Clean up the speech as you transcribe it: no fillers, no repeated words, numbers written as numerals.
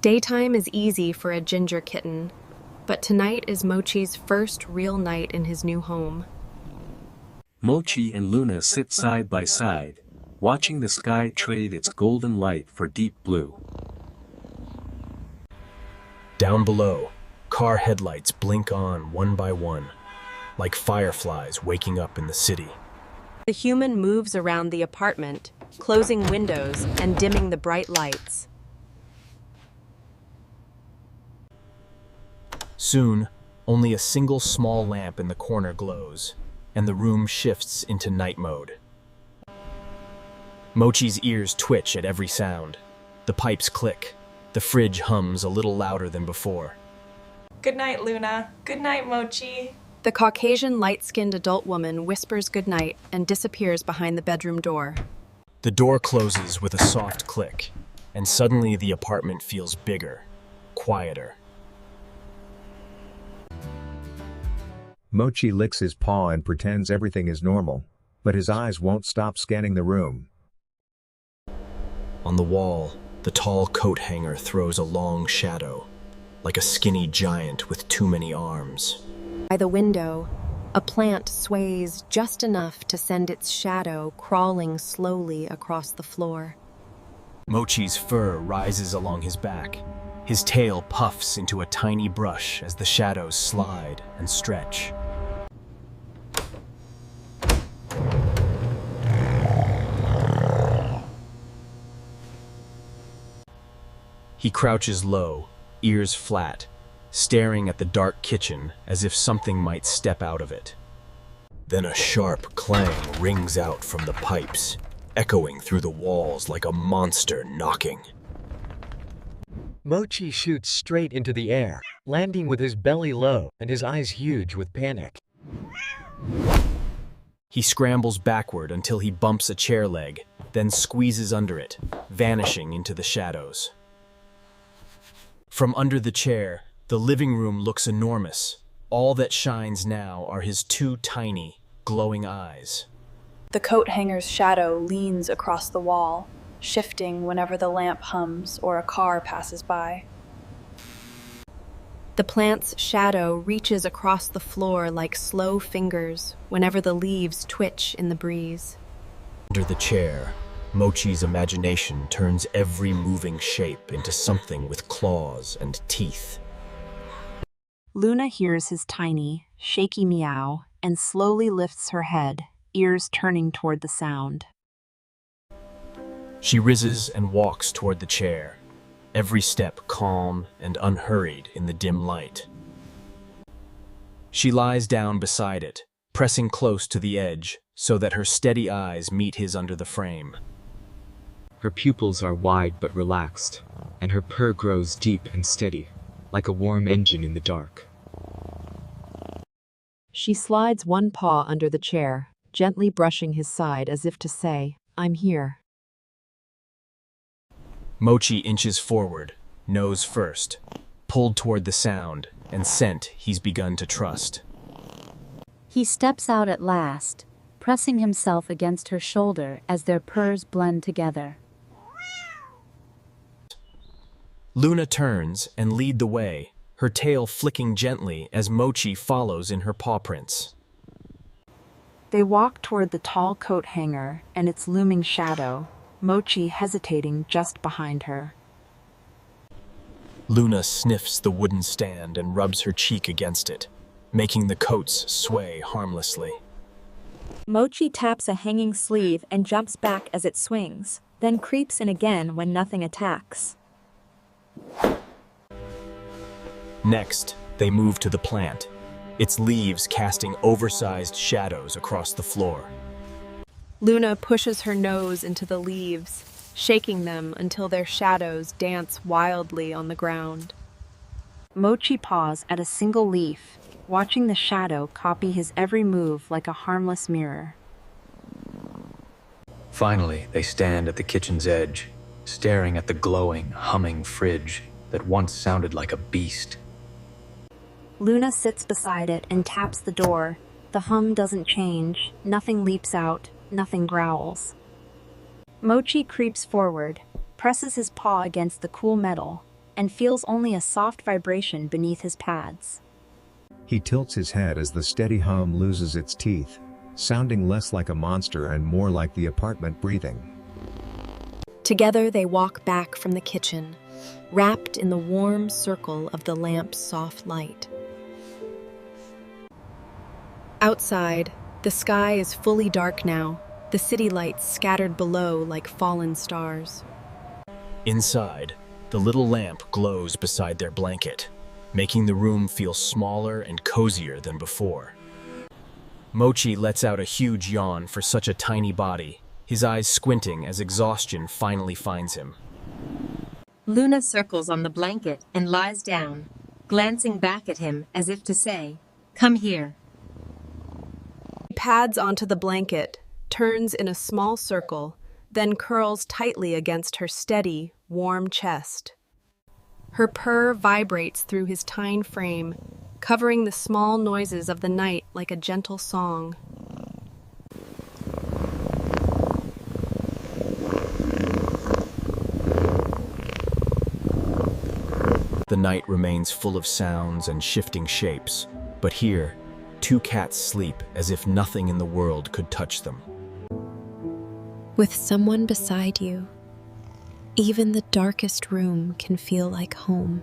Daytime is easy for a ginger kitten, but tonight is Mochi's first real night in his new home. Mochi and Luna sit side by side, watching the sky trade its golden light for deep blue. Down below, car headlights blink on one by one, like fireflies waking up in the city. The human moves around the apartment, closing windows and dimming the bright lights. Soon, only a single small lamp in the corner glows, and the room shifts into night mode. Mochi's ears twitch at every sound. The pipes click. The fridge hums a little louder than before. Good night, Luna. Good night, Mochi. The Caucasian light-skinned adult woman whispers goodnight and disappears behind the bedroom door. The door closes with a soft click, and suddenly the apartment feels bigger, quieter. Mochi licks his paw and pretends everything is normal, but his eyes won't stop scanning the room. On the wall, the tall coat hanger throws a long shadow, like a skinny giant with too many arms. By the window, a plant sways just enough to send its shadow crawling slowly across the floor. Mochi's fur rises along his back. His tail puffs into a tiny brush as the shadows slide and stretch. He crouches low, ears flat, staring at the dark kitchen as if something might step out of it. Then a sharp clang rings out from the pipes, echoing through the walls like a monster knocking. Mochi shoots straight into the air, landing with his belly low and his eyes huge with panic. He scrambles backward until he bumps a chair leg, then squeezes under it, vanishing into the shadows. From under the chair, the living room looks enormous. All that shines now are his two tiny, glowing eyes. The coat hanger's shadow leans across the wall, shifting whenever the lamp hums or a car passes by. The plant's shadow reaches across the floor like slow fingers whenever the leaves twitch in the breeze. Under the chair, Mochi's imagination turns every moving shape into something with claws and teeth. Luna hears his tiny, shaky meow and slowly lifts her head, ears turning toward the sound. She rises and walks toward the chair, every step calm and unhurried in the dim light. She lies down beside it, pressing close to the edge so that her steady eyes meet his under the frame. Her pupils are wide but relaxed, and her purr grows deep and steady, like a warm engine in the dark. She slides one paw under the chair, gently brushing his side as if to say, "I'm here." Mochi inches forward, nose first, pulled toward the sound and scent he's begun to trust. He steps out at last, pressing himself against her shoulder as their purrs blend together. Luna turns and lead the way, her tail flicking gently as Mochi follows in her paw prints. They walk toward the tall coat hanger and its looming shadow, Mochi hesitating just behind her. Luna sniffs the wooden stand and rubs her cheek against it, making the coats sway harmlessly. Mochi taps a hanging sleeve and jumps back as it swings, then creeps in again when nothing attacks. Next, they move to the plant, its leaves casting oversized shadows across the floor. Luna pushes her nose into the leaves, shaking them until their shadows dance wildly on the ground. Mochi paws at a single leaf, watching the shadow copy his every move like a harmless mirror. Finally, they stand at the kitchen's edge, staring at the glowing, humming fridge that once sounded like a beast. Luna sits beside it and taps the door. The hum doesn't change, nothing leaps out, nothing growls. Mochi creeps forward, presses his paw against the cool metal, and feels only a soft vibration beneath his pads. He tilts his head as the steady hum loses its teeth, sounding less like a monster and more like the apartment breathing. Together they walk back from the kitchen, wrapped in the warm circle of the lamp's soft light. Outside, the sky is fully dark now, the city lights scattered below like fallen stars. Inside, the little lamp glows beside their blanket, making the room feel smaller and cozier than before. Mochi lets out a huge yawn for such a tiny body, his eyes squinting as exhaustion finally finds him. Luna circles on the blanket and lies down, glancing back at him as if to say, "Come here." He pads onto the blanket, turns in a small circle, then curls tightly against her steady, warm chest. Her purr vibrates through his tiny frame, covering the small noises of the night like a gentle song. The night remains full of sounds and shifting shapes, but here, two cats sleep as if nothing in the world could touch them. With someone beside you, even the darkest room can feel like home.